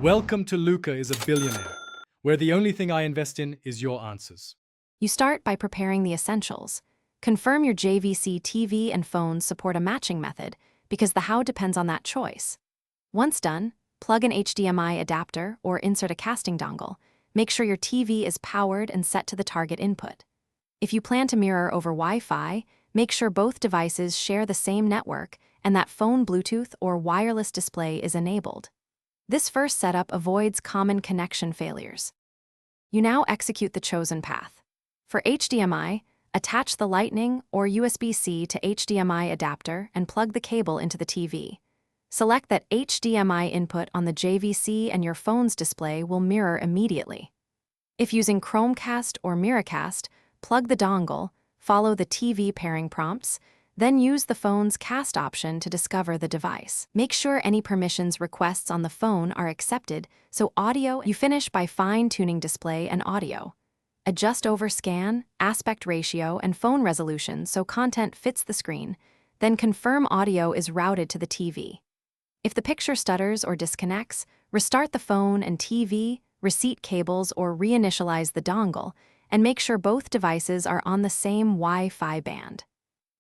Welcome to Luca is a Billionaire, where the only thing I invest in is your answers. You start by preparing the essentials. Confirm your JVC TV and phones support a matching method, because the how depends on that choice. Once done, plug an HDMI adapter or insert a casting dongle. Make sure your TV is powered and set to the target input. If you plan to mirror over Wi-Fi, make sure both devices share the same network and that phone Bluetooth or wireless display is enabled. This first setup avoids common connection failures. You now execute the chosen path. For HDMI, attach the Lightning or USB-C to HDMI adapter and plug the cable into the TV. Select that HDMI input on the JVC and your phone's display will mirror immediately. If using Chromecast or Miracast, plug the dongle, follow the TV pairing prompts, then use the phone's cast option to discover the device. Make sure any permissions requests on the phone are accepted, so you finish by fine-tuning display and audio. Adjust overscan, aspect ratio, and phone resolution so content fits the screen, then confirm audio is routed to the TV. If the picture stutters or disconnects, restart the phone and TV, receipt cables, or reinitialize the dongle, and make sure both devices are on the same Wi-Fi band.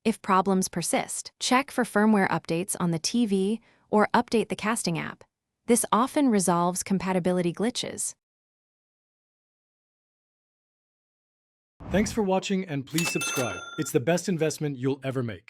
If problems persist, check for firmware updates on the TV or update the casting app. This often resolves compatibility glitches. Thanks for watching and please subscribe. It's the best investment you'll ever make.